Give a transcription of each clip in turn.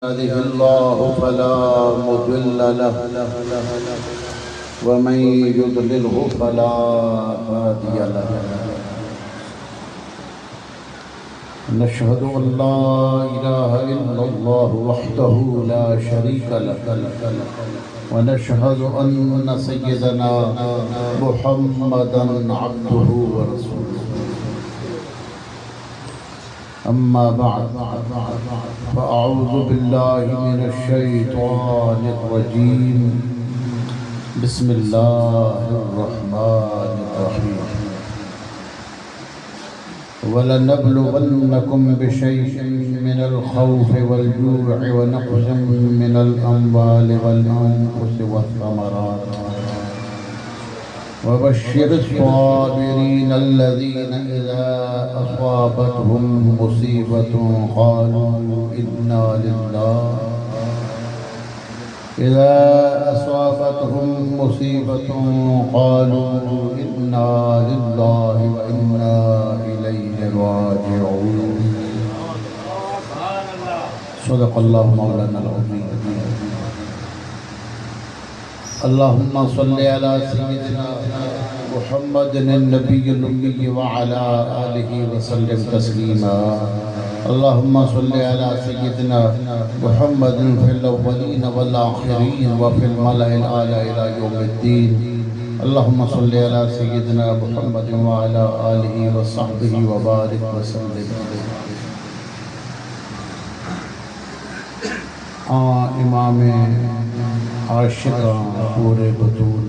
يهده الله فلا مضل له ومن يضلله فلا هادي له. نشهد أن لا إله إلا الله وحده لا شريك له ونشهد أن سيدنا محمدا عبده ورسوله. أما بعد فأعوذ بالله من الشيطان الرجيم. بسم الله الرحمن الرحيم. وَلَنَبْلُوَنَّكُمْ بِشَيْءٍ مِّنَ الْخَوْفِ وَالْجُوعِ وَنَقْصٍ مِّنَ الْأَمْوَالِ وَالْأَنفُسِ وَالثَّمَرَاتِ وَبَشِّرِ الصَّابِرِينَ الَّذِينَ إِذَا أَصَابَتْهُم مُّصِيبَةٌ قَالُوا إِنَّا لِلَّهِ وَإِنَّا إِلَيْهِ راجعون. صدق اللہ مولانا العظیم. اللہم صلی علی سیدنا محمد النبی الأمی وعلی آلہ وسلم تسلیما. اللہم صلی علی سیدنا محمد فی الاولین والآخرین وفی الملأ الأعلی إلی یوم الدین. اللہم صلی علی سیدنا محمد وعلی آلہ وصحبہ وبارک وسلم. امام عاشقاں پورے بطول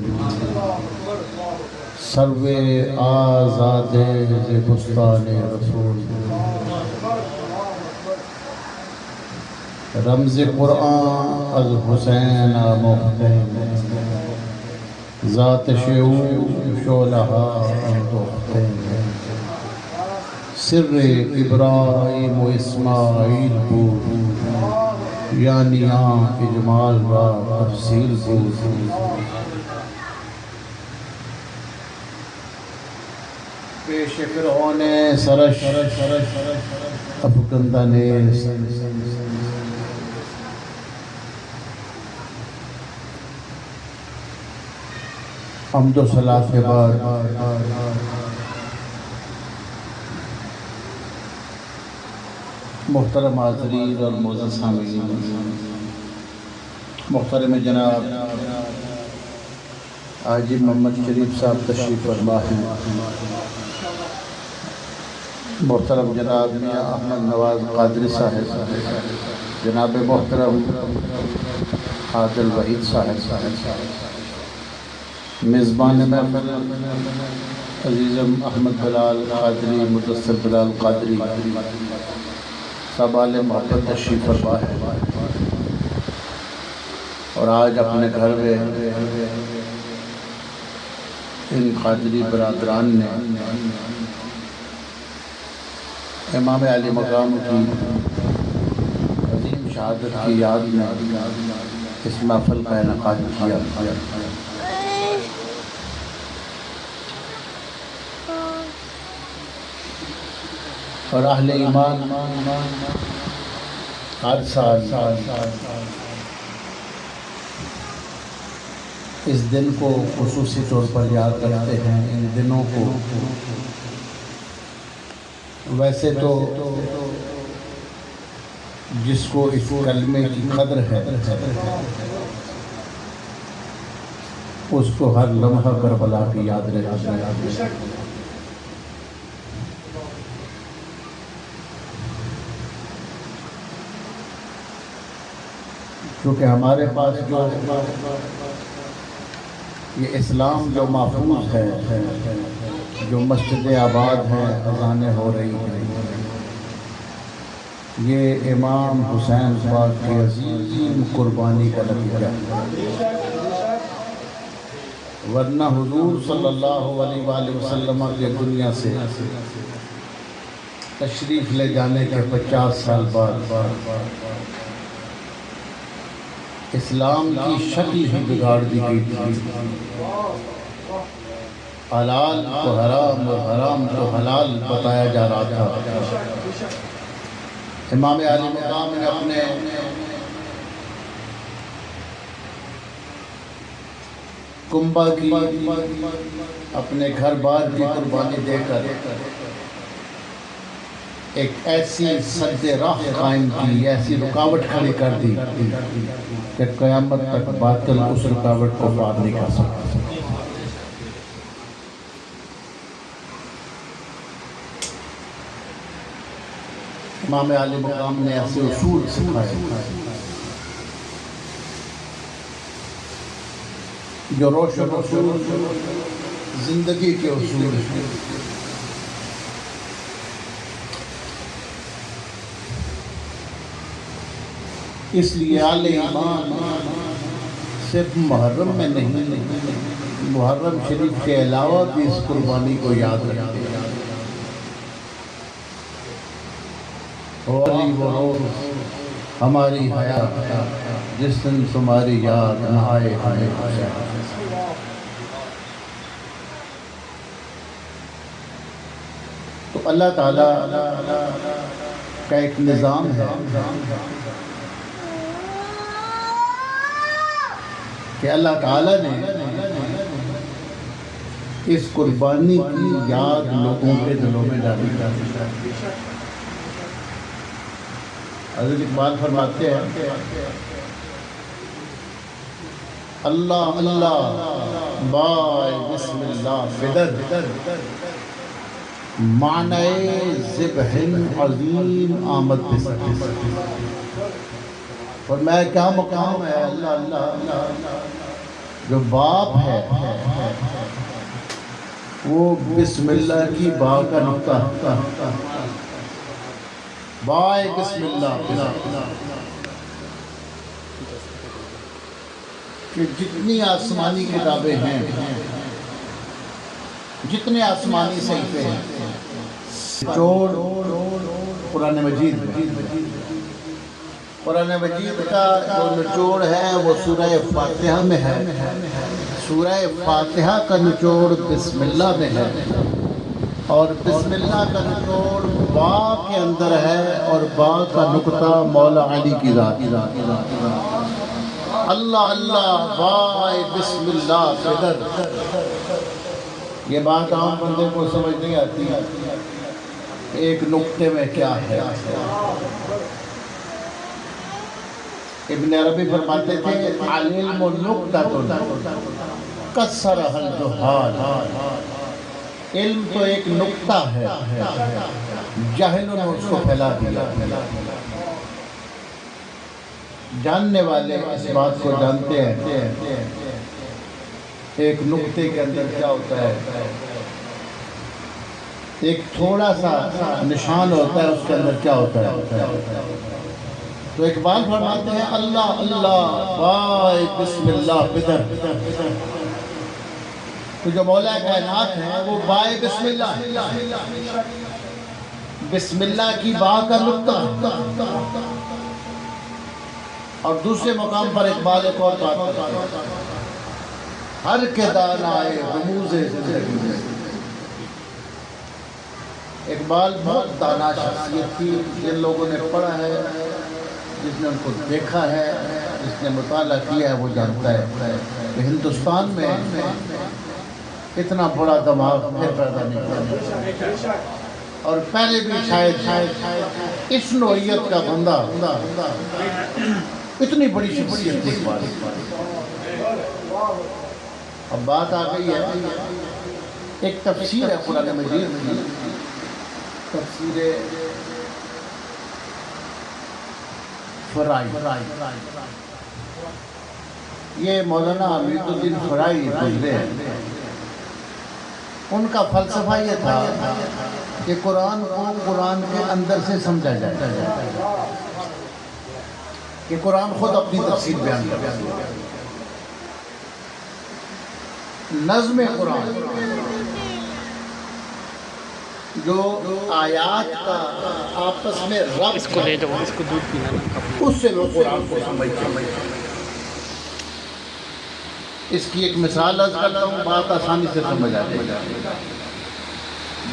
سروے آزادے ز بستان رسول رمز قرآن از حسین مختین ذات شعور شولہا اندوختین سر ابراہیم و اسماعیل بود یعنی اجمال را تفصیل بود. پیش فرعون سرش افکندہ نیست حمد و صلاة کے بعد محترم حاضرین اور معزز سامعین، محترم جناب حاجی محمد شریف صاحب تشریف فرما ہیں، محترم جناب میاں احمد نواز قادری صاحب، جناب محترم عادل وحید صاحب، میزبان محفل عزیزم احمد بلال قادری، مدثر بلال قادری، سبال محبت تشریف فرما ہے. اور آج اپنے گھر میں ان قادری برادران نے امام علی مقام کی عظیم شہادت کی یاد میں اس محفل کا انعقاد کیا. اور اہل ایمان ہر سال اس دن کو خصوصی طور پر یاد کرتے ہیں. ان دنوں کو ویسے تو جس کو اس کلمے کی قدر ہے اس کو ہر لمحہ کربلا کی یاد رہتی ہے. کیونکہ ہمارے پاس جو یہ اسلام جو محفوظ ہے، جو مسجد آباد ہیں، اذانیں ہو رہی ہیں، یہ امام حسین پاک کی عظیم قربانی کا نتیجہ ہے. ورنہ حضور صلی اللہ علیہ وآلہ وسلم کے دنیا سے تشریف لے جانے کے 50 سال بعد اسلام کی شکل ہی بگاڑ دی گئی تھی. حلال کو حرام اور حرام کو حلال بتایا جا رہا تھا. امام علی مقام نے اپنے کنبہ کی اپنے گھر بار کی قربانی دے کر ایک ایسی سد راہ قائم کی، ایسی رکاوٹ کھڑی کر دی کہ قیامت تک باطل اس رکاوٹ کو پار نہیں کر سکتا۔ امام عالی مقام نے ایسے اصول سکھائے جو روشن اصول زندگی کے اصول ہیں۔ اس لیے اہل ایمان صرف محرم میں نہیں، محرم شریف کے علاوہ بھی اس قربانی کو یاد رکھتے ہیں۔ ہولی وہ روز ہماری حیات جس دن تمہاری یاد نہ آئے ہمیں حسین۔ تو اللہ تعالیٰ کا ایک نظام ہے کہ اللہ تعالیٰ نے اس قربانی کی یاد لوگوں کے دلوں میں ڈالی۔ حضرت اقبال فرماتے ہیں اللہ اللہ بائے بسم اللہ بدر معنی ذبح عظیم آمد بسر۔ اور میں کیا مقام ہے اللہ اللہ جو باپ ہے وہ بسم اللہ کی با کا نقطہ، بائے بسم اللہ، کہ جتنی آسمانی کتابیں ہیں، جتنے آسمانی صحیفے ہیں، نچوڑ قرآن مجید میں، قرآن مجید کا جو نچوڑ ہے وہ سورہ فاتحہ میں ہے، سورہ فاتحہ کا نچوڑ بسم اللہ میں ہے، اور بسم اللہ کا نچوڑ با کے اندر ہے، اور با کا نقطہ مولا علی کی ذات۔ اللہ اللہ بائے بسم اللہ بدر۔ یہ بات عام بندے کو سمجھ نہیں آتی ایک نقطے میں کیا ہے۔ ابن عربی فرماتے تھے العلم نقطۃ کسرھا الجہال، علم تو ایک نقطہ ہے، جاہلوں نے اس کو پھیلا دیا۔ جاننے والے اس بات کو جانتے ہیں ایک نقطے کے اندر کیا ہوتا ہے، ایک تھوڑا سا نشان ہوتا ہے، اس کے اندر کیا ہوتا ہے۔ تو اقبال فرماتے ہیں اللہ اللہ بائے بسم اللہ بدر، تو جو مولا کائنات ہے وہ بائے بسم اللہ ہے، بسم اللہ کی با کا نقطہ۔ اور دوسرے مقام پر اقبال ایک اور بات کرتے ہیں ہر کے دانائے رموز زندگی۔ اقبال بہت دانا شخصیت تھی، جن لوگوں نے پڑھا ہے، جس نے ان کو دیکھا ہے، جس نے مطالعہ کیا ہے وہ جانتا ہے کہ ہندوستان میں اتنا بڑا دماغ پھر پیدا نہیں ہوا، اور پہلے بھی شاید اس نوعیت کا بندہ اتنی بڑی شخصیت دیکھ پا رہی۔ اب بات آ گئی ہے، ایک تفسیر ہے قرآن مجید کی، تفسیر فرائی، یہ مولانا امید الدین فرائی گزرے ہیں۔ ان کا فلسفہ یہ تھا کہ قرآن کو قرآن کے اندر سے سمجھا جائے، کہ قرآن خود اپنی تفسیر بیان کرتا ہے۔ نظم قرآن جو آیات کا آپس میں ربط اس کو لے جاؤ، اس کو دودھ پینا، اس سے وہ قرآن کو سمجھتے ہیں۔ اس کی ایک مثال عرض کرتا ہوں، بات آسانی سے سمجھ آتے ہیں۔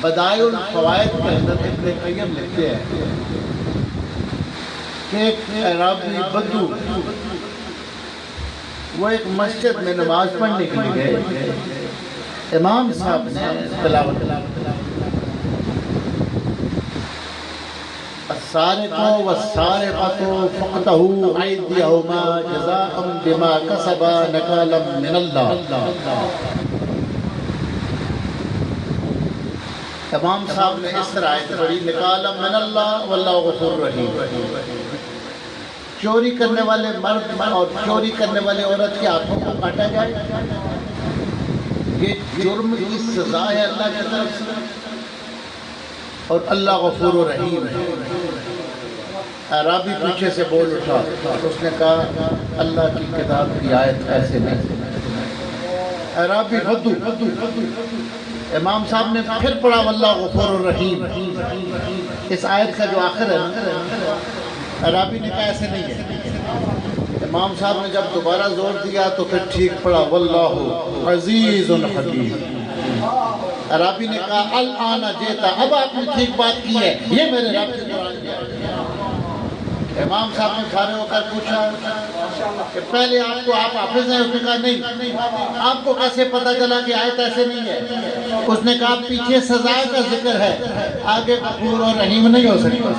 بدائع الفوائد کے اندر ابن قیم لکھتے ہیں کہ ایک عربی بدو وہ ایک مسجد میں نماز پڑھنے کے لیے گئے، امام صاحب نے تلاوت السارق والسارقة فاقطعوا أيديهما جزاء بما كسبا نكالا من الله۔ امام صاحب نے اس طرح آیت پڑھی نکالا من اللہ واللہ غفور رحیم۔ چوری کرنے والے مرد اور چوری کرنے والے عورت کی آنکھوں کو کاٹا جائے، یہ جرم کی سزا ہے اللہ کی طرف سے، اور اللہ غفور و رحیم ہے۔ اعرابی پیچھے سے بول اٹھا، اس نے کہا اللہ کی کتاب کی آیت ایسے نہیں۔ اعرابی بدو، امام صاحب نے پھر پڑھا واللہ غفور الرحیم۔ اس آیت کا جو آخر ہے عربی نے کہا ایسے نہیں ہے۔ امام صاحب نے جب دوبارہ زور دیا تو پھر ٹھیک پڑھا واللہ عزیز حکیم۔ عربی نے کہا الآن جیتا، اب آپ نے ٹھیک بات کی ہے، یہ میرے رب کی قرآن کی آیت ہے۔ امام صاحب نے کھڑے ہو کر پوچھا کہ پہلے آپ کو آپ حافظ ہیں؟ اس نے کہا نہیں۔ آپ کو کیسے پتا چلا کہ آیت ایسے نہیں ہے؟ اس نے کہا پیچھے سزا کا ذکر ہے، آگے غفور اور رحیم نہیں ہو سکتا۔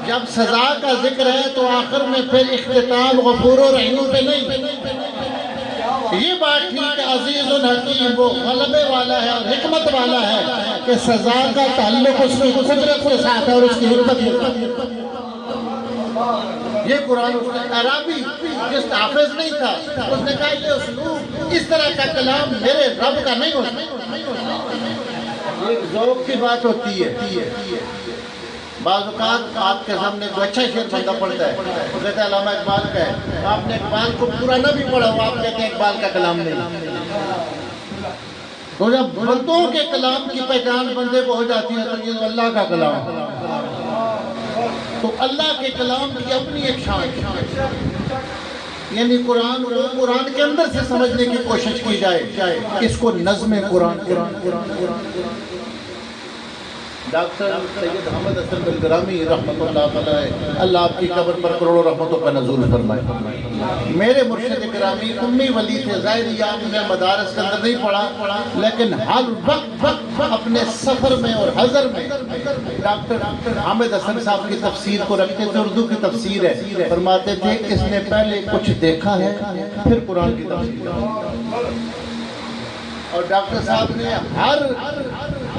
جب سزا کا ذکر ہے تو آخر میں پھر اختتام غفور و رحیم پہ نہیں۔ یہ بات ٹھیک ہے عزیز الحکیم، وہ غلبے والا ہے اور حکمت والا ہے کہ سزا کا تعلق اس کی قدرت کے ساتھ ہے اور اس کی حکمت کے ساتھ۔ یہ قرآن عربی جس حافظ نہیں تھا اس نے کہا یہ اسلوب اس طرح کا کلام میرے رب کا نہیں ہوتا۔ ایک ذوق کی بات ہوتی ہے، بعض اوقات آپ کے سامنے کوئی اچھا شعر بندہ پڑھتا ہے، وہ کہتا ہے علامہ اقبال کا ہے، آپ نے اقبال کو پورا نہ بھی پڑھا ہوا، آپ کہتے ہیں اقبال کا کلام نہیں۔ تو جب بندوں کے کلام کی پہچان بندے کو ہو جاتی ہے تو یہ اللہ کا کلام ہے۔ تو اللہ کے کلام کی اپنی ایک شان، یعنی قرآن کے اندر سے سمجھنے کی کوشش کی جائے، اس کو نظم قرآن۔ ڈاکٹر سید حامد حسن بلگرامی رحمۃ اللہ علیہ، اللہ آپ کی قبر پر کروڑوں رحمتوں کا نزول فرمائے۔ میرے مرشد گرامی امی ولی تھے، ظاہر آپ نے مدارس کے اندر نہیں پڑھا لیکن ہر وقت اپنے سفر میں اور حضر میں ڈاکٹر حامد حسن صاحب کی تفسیر کو رکھتے تھے۔ اردو کی تفسیر ہے، فرماتے تھے اس نے پہلے کچھ دیکھا ہے پھر قرآن کی تفسیر۔ اور ڈاکٹر صاحب نے ہر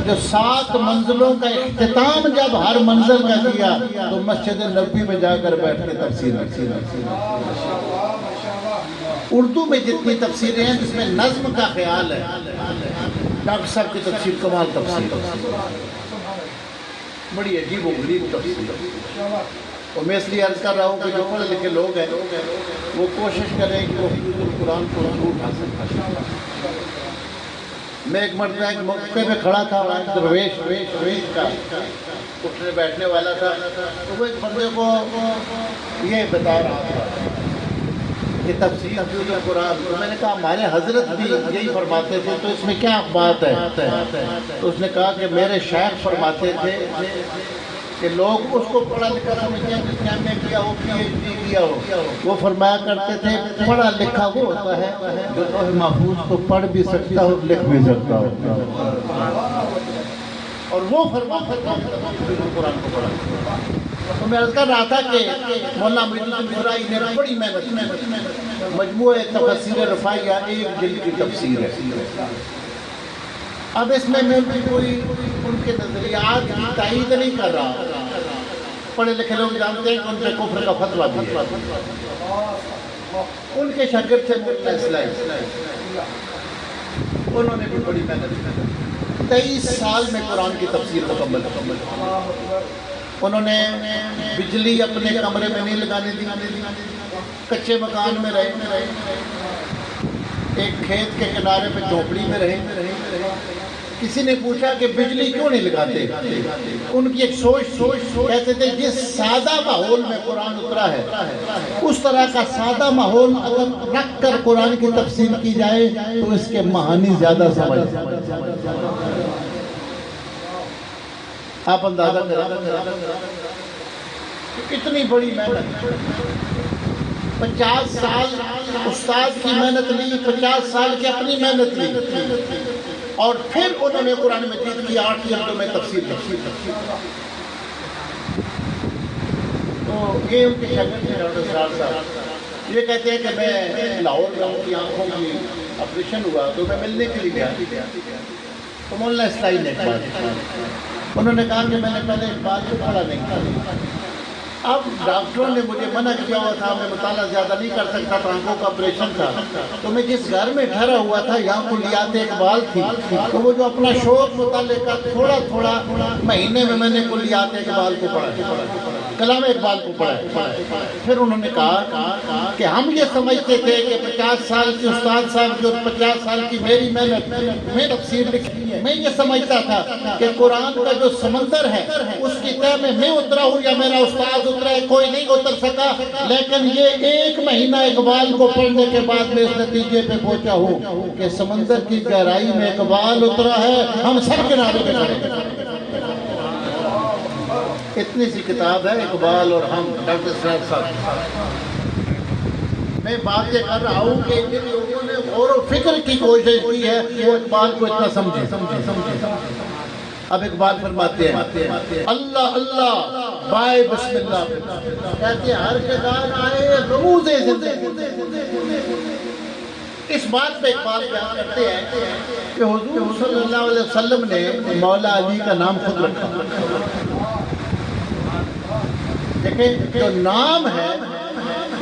جو 7 منزلوں کا اختتام جب ہر منزل کا کیا تو مسجد نبوی میں جا کر بیٹھ کے تفسیر۔ اردو میں جتنی تفسیریں ہیں جس میں نظم کا خیال ہے، ڈاکٹر صاحب کی تفسیر کمال تفسیر، بڑی عجیب و غریب تفسیر۔ اور میں اس لیے عرض کر رہا ہوں کہ جو پڑھے لکھے لوگ ہیں وہ کوشش کریں کہ وہ حفظ القرآن کو ضرور حاصل کریں۔ میں ایک مرتبہ ایک موقع پہ کھڑا تھا، درویش کا اٹھنے بیٹھنے والا تھا، تو وہ ایک بندے کو یہ بتا رہا تھا کہ تفسیر حفظ القرآن، تو میں نے کہا ہمارے حضرت بھی یہی فرماتے تھے تو اس میں کیا بات ہے؟ تو اس نے کہا کہ میرے شیخ فرماتے تھے کہ لوگ اس کو پڑھا لکھا سمجھتے ہیں جس نے ایم اے کیا ہو، پی ایچ ڈی کیا ہو۔ وہ فرمایا کرتے تھے پڑھا لکھا وہ ہوتا ہے جو لوح محفوظ کو پڑھ بھی سکتا ہو لکھ بھی سکتا ہو، اور وہ فرماتے تھے قرآن کو پڑھا۔ تو میں عرض کر رہا تھا کہ مولانا محی الدین فرائی نے بڑی محنت، مجموعہ تفسیر رفاعیہ 1 جلد کی تفسیر ہے۔ اب اس میں بھی کوئی ان کے نظریات کی تائید نہیں کر رہا، پڑھے لکھے لوگ جانتے ہیں کہ ان پہ کفر کا فتویٰ بھی ہے۔ ان کے شاگرد تھے مولانا اسلائی، انہوں نے بھی بڑی محنت کی، 23 سال میں قرآن کی تفسیر مکمل۔ انہوں نے بجلی اپنے کمرے میں نہیں لگانے دی، کچے مکان میں رہے، ایک کھیت کے کنارے پہ جھونپڑی میں رہے۔ کسی نے پوچھا کہ بجلی کیوں نہیں لگاتے؟ ان کی ایک سوچ کہتے تھے جس سادہ ماحول میں قرآن اترا ہے اس طرح کا سادہ ماحول اگر رکھ کر قرآن کی تفسیر کی جائے تو اس کے معانی زیادہ سمجھ۔ آپ اندازہ کریں کتنی بڑی محنت، 50 سال استاد کی محنت لی، 50 سال کی اپنی محنت لی، اور پھر انہوں نے قرآن مجید کی 8 جلدوں میں تفسیر لکھی۔ تو یہ ان کے شاگرد ہیں ڈاکٹر اسرار صاحب، یہ کہتے ہیں کہ میں لاہور میں ان کی آنکھوں کی آپریشن ہوا تو میں ملنے کے لیے گیا، تو مولانا اصلاحی نے ایک بات، انہوں نے کہا کہ میں نے پہلے اقبال کو پڑھا نہیں تھا، اب ڈاکٹروں نے مجھے منع کیا ہوا تھا، میں مطالعہ زیادہ نہیں کر سکتا تھا، آنکھوں کا آپریشن تھا، تو میں جس گھر میں ٹھہرا ہوا تھا یہاں کلیات اقبال تھی، تو وہ جو اپنا شوق مطالعے کا تھوڑا تھوڑا مہینے میں نے کلیات اقبال کو پڑھا، کلام اقبال کو پڑھا۔ پھر انہوں نے کہا کہ ہم یہ سمجھتے تھے کہ 50 سال کی استاد صاحب جو 50 سال کی میری محنت میں تفسیر لکھی ہے، میں یہ سمجھتا تھا کہ قرآن کا جو سمندر ہے اس کی تہ میں اترا ہوں یا میرا استاد اترا ہے، کوئی نہیں اتر سکا، لیکن یہ 1 مہینہ اقبال کو پڑھنے کے بعد میں اس نتیجے پہ پہنچا ہوں کہ سمندر کی گہرائی میں اقبال اترا ہے، ہم سب کنارے پہ کھڑے ہیں۔ اتنی سی کتاب ہے اقبال اور ہم، ڈاکٹر اسرار صاحب۔ میں بات یہ کر رہا ہوں کہ جن لوگوں نے غور و فکر کی کوشش کی ہے وہ اقبال کو اتنا سمجھے۔ اب اقبال فرماتے ہیں اللہ اللہ بائے بسم اللہ، کہتے ہیں ہر جگہ آئے رموز زندگی۔ اس بات پہ اقبال بیان کرتے ہیں کہ حضور صلی اللہ علیہ وسلم نے مولا علی کا نام خود رکھا۔ دیکھیں جو نام ہے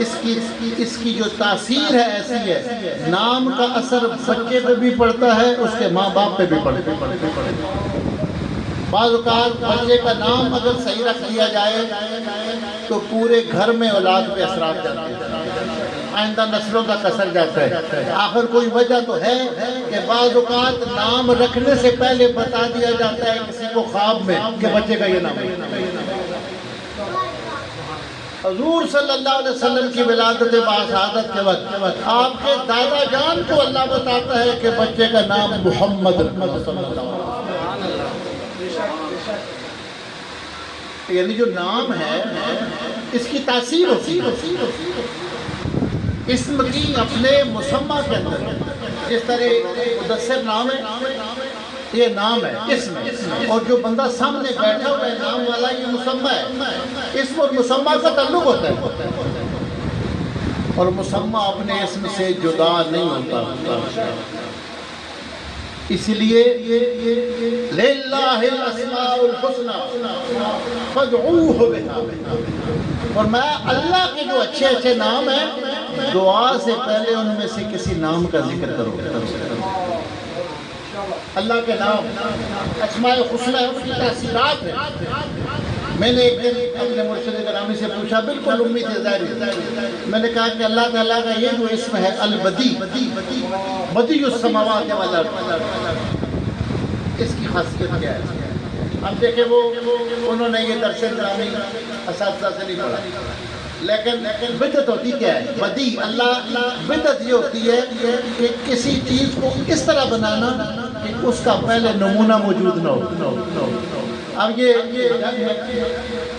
اس کی جو تاثیر ہے ایسی ہے، نام کا اثر بچے پہ بھی پڑتا ہے، اس کے ماں باپ پہ بھی پڑتا ہے۔ بعض اوقات بچے کا نام اگر صحیح رکھ دیا جائے تو پورے گھر میں اولاد پہ اثرات جاتے ہیں، آئندہ نسلوں کا اثر جاتا ہے۔ آخر کوئی وجہ تو ہے کہ بعض اوقات نام رکھنے سے پہلے بتا دیا جاتا ہے کسی کو خواب میں کہ بچے کا یہ نام ہے۔ حضور صلی اللہ علیہ وسلم کی ولادت باسعادت کے وقت آپ کے دادا جان کو اللہ بتاتا ہے کہ بچے کا نام محمد صلی اللہ علیہ وسلم۔ یعنی جو نام ہے اس کی تاثیر ہوتی ہے، اسم کی اپنے مسمہ کے اندر، جس طرح مدثر نام ہے، یہ نام ہے، اسم ہے، اور جو بندہ سامنے بیٹھا ہوا ہے نام والا یہ مسمہ ہے۔ اسم اور مسمہ کا تعلق ہوتا ہے، اور مسمہ اپنے اسم سے جدا نہیں ہوتا۔ اس لیے لِلَّهِ الْأَسْمَاءُ الْحُسْنَى فَادْعُوهُ بِهَا، اور میں اللہ کے جو اچھے اچھے نام ہیں دعا سے پہلے ان میں سے کسی نام کا ذکر کرو۔ اللہ کے نام اسماء الحسنى ان کی تاثیرات ہیں۔ میں نے ایک دن اپنے مرشد گرامی سے پوچھا، بالکل امی تھے ظاہر، میں نے کہا کہ اللہ تعالیٰ کا یہ جو اسم ہے البدی، بدی السماوات والارض، اس کی خاصیت کیا ہے؟ اب دیکھیں وہ انہوں نے یہ درس گرامی اساتذہ سے نہیں پڑھا، لیکن بدعت ہوتی کیا ہے؟ بدی اللہ، بدعت یہ ہوتی ہے کہ کسی چیز کو اس طرح بنانا کہ اس کا پہلے نمونہ موجود نہ ہو۔ اب یہ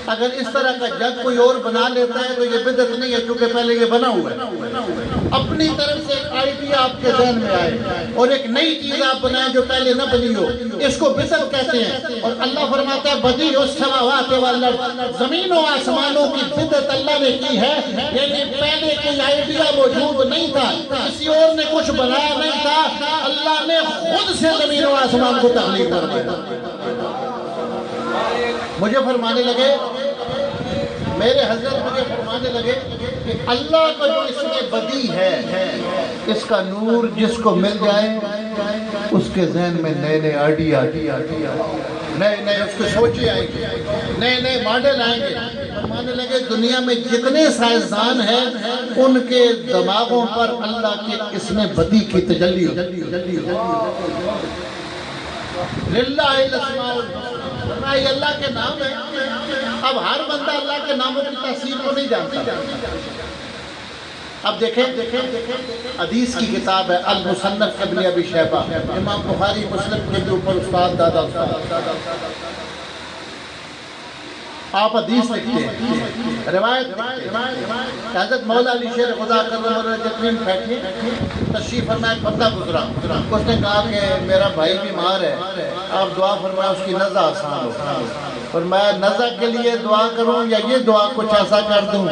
اگر اس طرح کا جگ کوئی اور بنا لیتا ہے تو یہ بدعت نہیں ہے، کیونکہ پہلے یہ بنا ہوا ہے۔ اپنی طرف سے ایک آئیڈیا آپ کے ذہن میں آئے اور ایک نئی چیز آپ بنائیں جو پہلے نہ بنی ہو، اس کو بدعت کہتے ہیں۔ اور اللہ فرماتا ہے بدیع السماوات والارض، زمین و آسمانوں کی بدعت اللہ نے کی ہے، یعنی پہلے کوئی آئیڈیا موجود نہیں تھا، کسی اور نے کچھ بنایا نہیں تھا، اللہ نے خود سے زمین و آسمان کو تخلیق کر دیا۔ مجھے فرمانے لگے، میرے حضرت مجھے فرمانے لگے کہ اللہ کا جو اسم بدی ہے، اس کا نور جس کو مل جائے اس کے ذہن میں نئے نئے آئیڈیا، نئے اس کے سوچے آئیں گے، نئے ماڈل آئیں گے۔ فرمانے لگے دنیا میں جتنے سائنسدان ہیں ان کے دماغوں پر اللہ کے اسم بدی کی تجلی ہو۔ للہ الاسماء الحسنى، یہ اللہ کے نام ہے۔ اب ہر بندہ اللہ کے ناموں کی تاثیر کو نہیں جانتا۔ اب دیکھیں حدیث کی کتاب ہے المصنف ابن ابی شیبہ، امام بخاری مسلم کے بھی اوپر استاد دادا استاد۔ آپ حدیث لکھتے ہیں، روایت حضرت مولا علی شیر خدا کرم اللہ جتمین بیٹھے، تشریف فرمایا، ایک بندہ گزرا، اس نے کہا کہ میرا بھائی بیمار ہے، آپ دعا فرمایا اس کی نزع آسان ہو۔ فرمایا نزع کے لیے دعا کروں یا یہ دعا کچھ ایسا کر دوں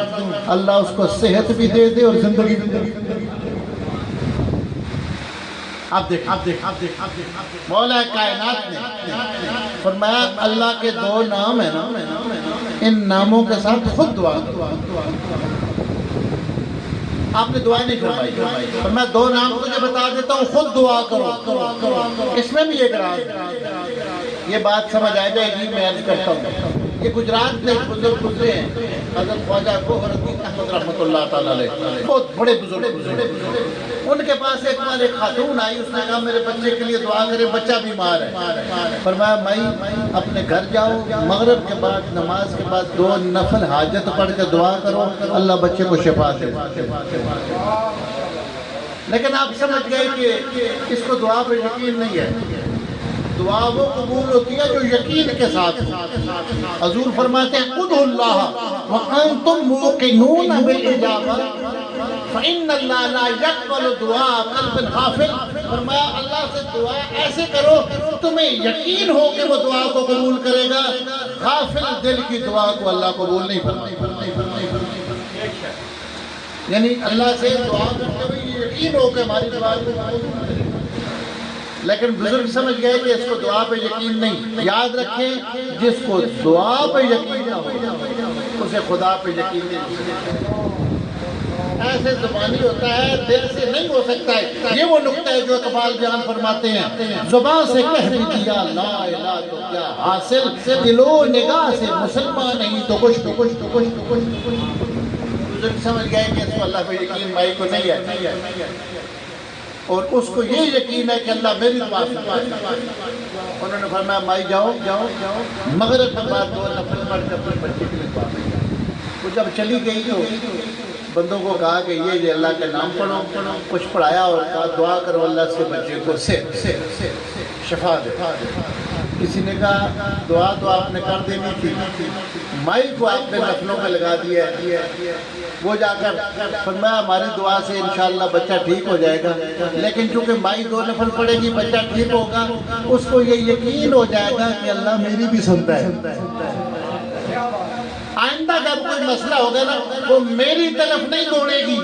اللہ اس کو صحت بھی دے دے اور زندگی بھی دے دے۔ آپ دیکھ مولا کائنات نے فرمایا اللہ کے دو نام ہیں نا، ان ناموں کے ساتھ خود دعا کرو۔ آپ نے دعا نہیں فرمائی، فرمایا دو نام تجھے بتا دیتا ہوں، خود دعا کرو۔ اس میں بھی ایک راز ہے، یہ بات سمجھ آ جائے گی، میں عرض کرتا ہوں۔ یہ گجرات میں بزرگ گزرے ہیں، حضرت خواجہ گوہر الدین احمد رحمۃ اللہ تعالیٰ علیہ، بہت بڑے بزرگ گزرے۔ ان کے پاس ایک بار ایک خاتون آئی، اس نے کہا میرے بچے کے لیے دعا کرے، بچہ بیمار ہے۔ فرمایا مائی اپنے گھر جاؤ، مغرب کے بعد نماز کے بعد 2 نفل حاجت پڑھ کے دعا کرو، اللہ بچے کو شفا دے۔ لیکن آپ سمجھ گئے کہ اس کو دعا پر یقین نہیں ہے۔ دعا وہ قبول ہوتی ہے جو یقین کے ساتھ ہو۔ حضور فرماتے ہیں ادعوا اللہ وانتم موقنون بالاجابہ فإن اللہ لا يقبل دعاء قلب غافل۔ فرمایا اللہ سے دعا ایسے کرو تمہیں یقین ہو کہ وہ دعا کو قبول کرے گا، غافل دل کی دعا کو اللہ قبول نہیں فرمائے۔ یعنی اللہ سے دعا کرتے ہوئے یقین ہو کہ ہماری دعا کو قبول کرے گا، لیکن بزرگ سمجھ گئے کہ اس کو دعا پہ یقین نہیں۔ یاد رکھیں جس کو دعا پہ یقین نہ ہو اسے خدا پہ یقین نہیں۔ ایسے زبانی ہوتا ہے، دل سے نہیں ہو سکتا ہے۔ یہ وہ نقطہ ہے جو اقبال بیان فرماتے ہیں، زبان سے کہہ بھی دیا لا الہ تو کیا حاصل، دل و نگاہ سے مسلمان نہیں تو کچھ تو کچھ تو کچھ تو کچھ تو کچھ۔ بزرگ سمجھ گئے کہ اس کو اللہ پہ یقین بھائی کو نہیں ہے، اور اس کو یہ یقین ہے کہ اللہ میری دعا سنتا ہے۔ انہوں نے فرمایا مائی جاؤ مغرب کے بعد 2 نفل پڑھ کے اپنے بچے کے لیے دعا کرو۔ وہ جب چلی گئی تو بندوں کو کہا کہ یہ اللہ کے نام پڑھو، کچھ پڑھایا اور کہا دعا کرو اللہ اس کے بچے کو شفا دے۔ کسی نے کہا دعا تو آپ نے کر دینی تھی، مائی کو آپ نے نفلوں پہ لگا دیا ہے۔ وہ جا کر فرمایا ہماری دعا سے انشاءاللہ بچہ ٹھیک ہو جائے گا، لیکن چونکہ مائی 2 نفل پڑھے گی بچہ ٹھیک ہوگا، اس کو یہ یقین ہو جائے گا کہ اللہ میری بھی سنتا ہے۔ آئندہ جب کوئی مسئلہ ہوگا نا وہ میری طرف نہیں دوڑے گی،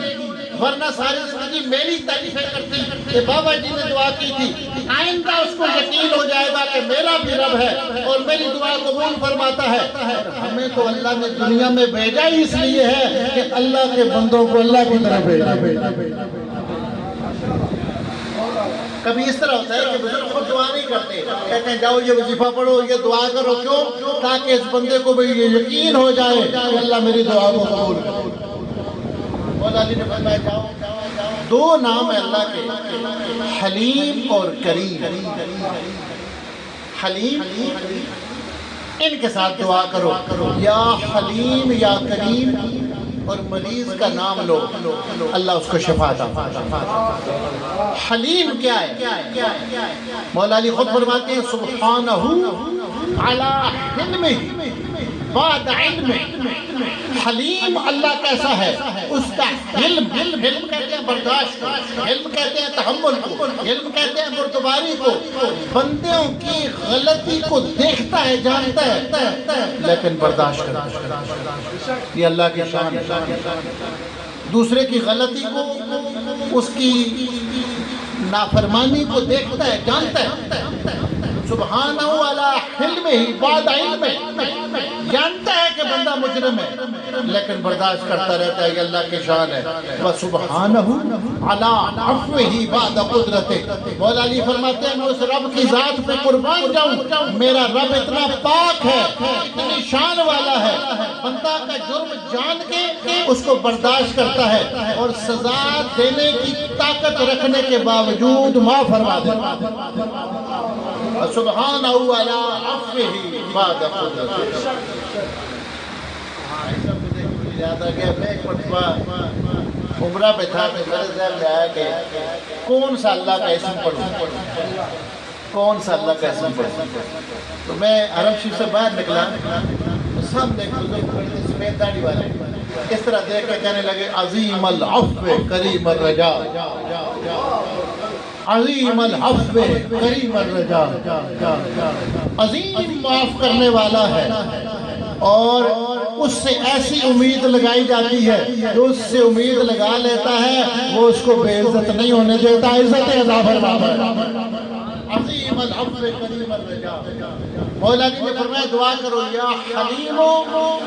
ورنہ ساری زندگی میری تعریفیں کرتی کہ بابا جی نے دعا کی تھی۔ آئندہ اس کو یقین ہو جائے گا کہ میرا بھی رب ہے اور میری دعا قبول فرماتا ہے۔ اور ہمیں تو اللہ نے دنیا میں بھیجا ہی اس لیے ہے کہ اللہ کے بندوں کو اللہ کی طرف بھیجا۔ کبھی اس طرح ہوتا ہے کہ بزرگ خود دعا نہیں کرتے، کہتے ہیں جاؤ یہ وظیفہ پڑھو، یہ دعا کرو، کیوں؟ تاکہ اس بندے کو بھی یہ یقین ہو جائے کہ اللہ میری دعا کو قبول کرے۔ مولا علی نے فرمایا جاؤ 2 نام ہے اللہ کے، حلیم اور کریم۔ حلیم ان کے ساتھ دعا کرو، یا حلیم یا کریم، اور مریض کا نام لو، اللہ اس کو شفا عطا فرمائے۔ حلیم کیا ہے؟ مولا علی خود فرماتے ہیں سبحانہ علی حلمہ بعد علم۔ حلیم اللہ کیسا ہے؟ اس کا حلم کہتے ہیں برداشت کو، حلم کہتے ہیں تحمل کو، حلم کہتے ہیں بردباری کو۔ بندوں کی غلطی کو دیکھتا ہے، جانتا ہے، لیکن برداشت کرتا ہے۔ یہ اللہ کی شان ہے۔ دوسرے کی غلطی کو، اس کی نافرمانی کو دیکھتا ہے، جانتا ہے۔ سبحانہ علی حلمہ بعد علم، جانتا ہے کہ بندہ مجرم ہے لیکن برداشت کرتا رہتا ہے، یہ اللہ کی شان ہے۔ وَسُبْحَانَهُ عَلَىٰ عَفْوِهِ بَعْدَ قُدْرَتِهِ۔ مولا علی فرماتے ہیں میں اس رب کی ذات پہ قربان جاؤں، میرا رب اتنا پاک ہے، اتنی شان والا ہے، بندہ کا جرم جان کے اس کو برداشت کرتا ہے اور سزا دینے کی طاقت رکھنے کے باوجود معاف فرما دیتا ہے۔ سبحانہ علی عفوہ بعد قدرتہ۔ یاد آ گیا میں ایک مرتبہ عمرہ پہ تھا تو میرے ذہن میں آیا کہ کون سا اللہ کا اسم پڑھوں، کون سا اللہ کا اسم پڑھوں۔ تو میں حرم شریف سے باہر نکلا، سامنے ایک بزرگ کھڑے تھے سفید داڑھی والے، اس طرح دیکھ کے کہنے لگے عظیم العفو کریم الرجا، عظیم العفو کریم الرجا، عظیم معاف کرنے والا ہے اور اس سے ایسی امید لگائی جاتی ہے جو اس سے امید لگا لیتا ہے وہ اس کو بے عزت نہیں ہونے دیتا، عزت عطا فرماتا ہے۔ عظیم العفو کریم الرجا۔ مولا علی نے فرمایا دعا کرو یا حلیم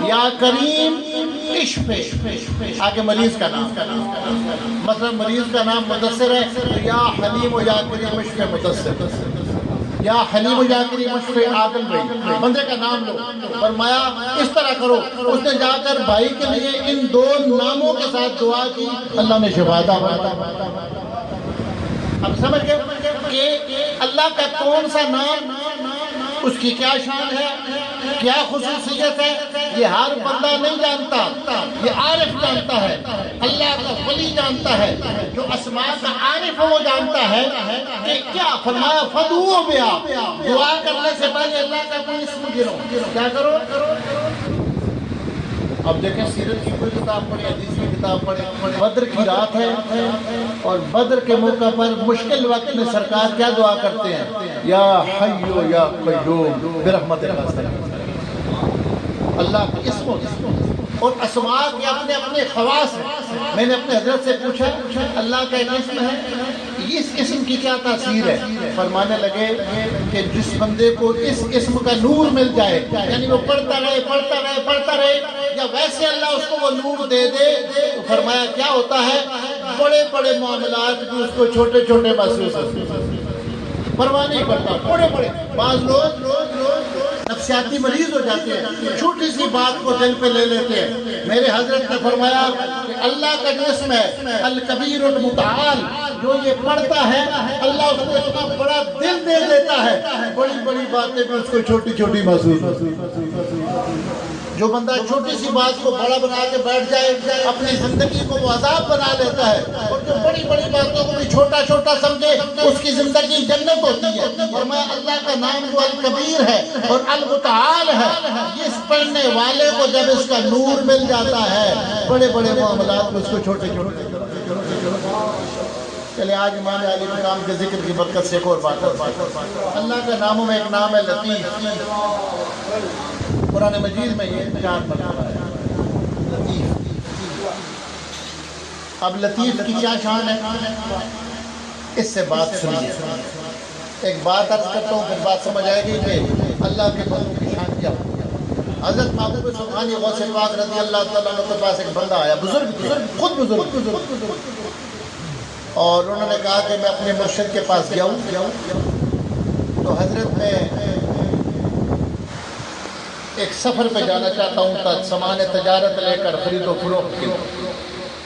یا کریم اشف، آگے مریض کا نام، مثلا مریض کا نام مدثر ہے تو یا حلیم یا کریم اشف مدثر، یا حلیم یا کریم اشف عادل بھائی، بندے کا نام لو۔ فرمایا اس طرح کرو، اس نے جا کر بھائی کے لیے ان دو ناموں کے ساتھ دعا کی، اللہ نے شفا عطا فرمایا۔ اب سمجھ گئے کہ اللہ کا کون سا نام، اس کی کیا شان ہے، کیا خصوصیت ہے، یہ ہر بندہ نہیں جانتا، یہ عارف جانتا ہے، اللہ کا ولی جانتا ہے، جو اسماء کا عارف وہ جانتا ہے کہ کیا فرمایا فدعوا بہا، دعا کرنے سے پہلے اللہ کا کوئی اسم گنو، کیا کرو۔ اب دیکھیں سیرت کی کوئی کتاب پڑھیں، حدیث کی کتاب پڑھیں، بدر کی رات ہے اور بدر کے موقع پر مشکل وقت میں سرکار کیا دعا کرتے ہیں، یا حیو یا قیوم برحمتک استغیث۔ اللہ کے اسم اور اسماء کے اپنے اپنے خواص ہیں۔ میں نے اپنے حضرت سے پوچھا اللہ کا ایک اسم ہے، اس اسم کی کیا تاثیر ہے؟ فرمانے لگے کہ جس بندے کو اس اسم کا نور مل جائے، یعنی وہ پڑھتا رہے پڑھتا رہے پڑھتا رہے، یا ویسے اللہ اس کو وہ نور دے دے تو فرمایا کیا ہوتا ہے، بڑے بڑے معاملات جو اس کو چھوٹے چھوٹے محسوس ہوتے، پرواہ نہیں کرتا، بڑے بڑے۔ بعض لوگ نفسیاتی مریض ہو جاتے ہیں، چھوٹی سی بات کو دل پہ لے لیتے ہیں۔ میرے حضرت نے فرمایا کہ اللہ کا جو اسم ہے الکبیر المتعال، جو یہ پڑھتا ہے اللہ اس کو اتنا بڑا دل دے دیتا ہے، بڑی بڑی باتیں بھی اس کو چھوٹی چھوٹی محسوس ہوتی۔ جو بندہ چھوٹی سی بات کو بڑا بنا کے بیٹھ جائے اپنی زندگی کو وہ عذاب بنا لیتا ہے، اور جو بڑی بڑی باتوں کو بھی چھوٹا چھوٹا سمجھے اس کی زندگی جنت ہوتی ہے۔ اور میں اللہ کا نام جو الکبیر ہے اور المتعال ہے، اس پڑھنے والے کو جب اس کا نور مل جاتا ہے بڑے بڑے معاملات میں اس کو چھوٹے چھوٹے۔ چلے آج امام علی مقام کے ذکر کی برکت سے ایک اور بات ہے، اللہ کا ناموں میں ایک نام ہے لطیف۔ قرآن مجید میں یہ 4 مرتبہ ہے لطیف۔ اب لطیف کی کیا شان ہے، اس سے بات سنیے۔ ایک بات عرض کرتا ہوں پھر بات سمجھ آئے گی کہ اللہ کے بندوں کی شان کیا ہے۔ حضرت محبوب سبحانی غوث پاک رضی اللہ تعالیٰ عنہ کے پاس ایک بندہ آیا، بزرگ خود بزرگ، اور انہوں نے کہا کہ میں اپنے مرشد کے پاس گیا ہوں تو حضرت میں ایک سفر پہ جانا چاہتا ہوں، سامان تجارت لے کر خرید و فروخت کے،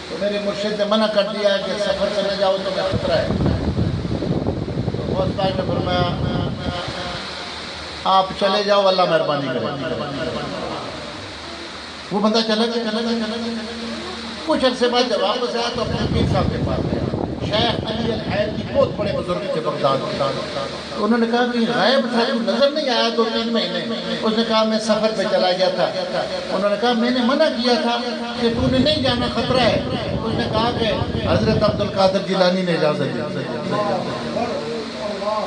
تو میرے مرشد نے منع کر دیا کہ سفر پہ نہ جاؤ تو میں خطرہ ہے۔ تو غوث پاک نے فرمایا آپ چلے جاؤ، اللہ مہربانی کرے۔ وہ بندہ چلا گیا، کچھ عرصے بعد جب واپس آیا تو اپنے پیر صاحب کے پاس گیا، شیخ علی الحیر کی بہت بڑے بزرگ تھے بغداد۔ تو انہوں نے کہا کہ غائب تھا، نظر نہیں آیا 2-3 مہینے۔ اس نے کہا میں سفر پہ چلا گیا تھا۔ انہوں نے کہا میں نے منع کیا تھا کہ تو نے نہیں جانا، خطرہ ہے۔ اس نے کہا کہ حضرت عبد القادر جیلانی نے اجازت دی۔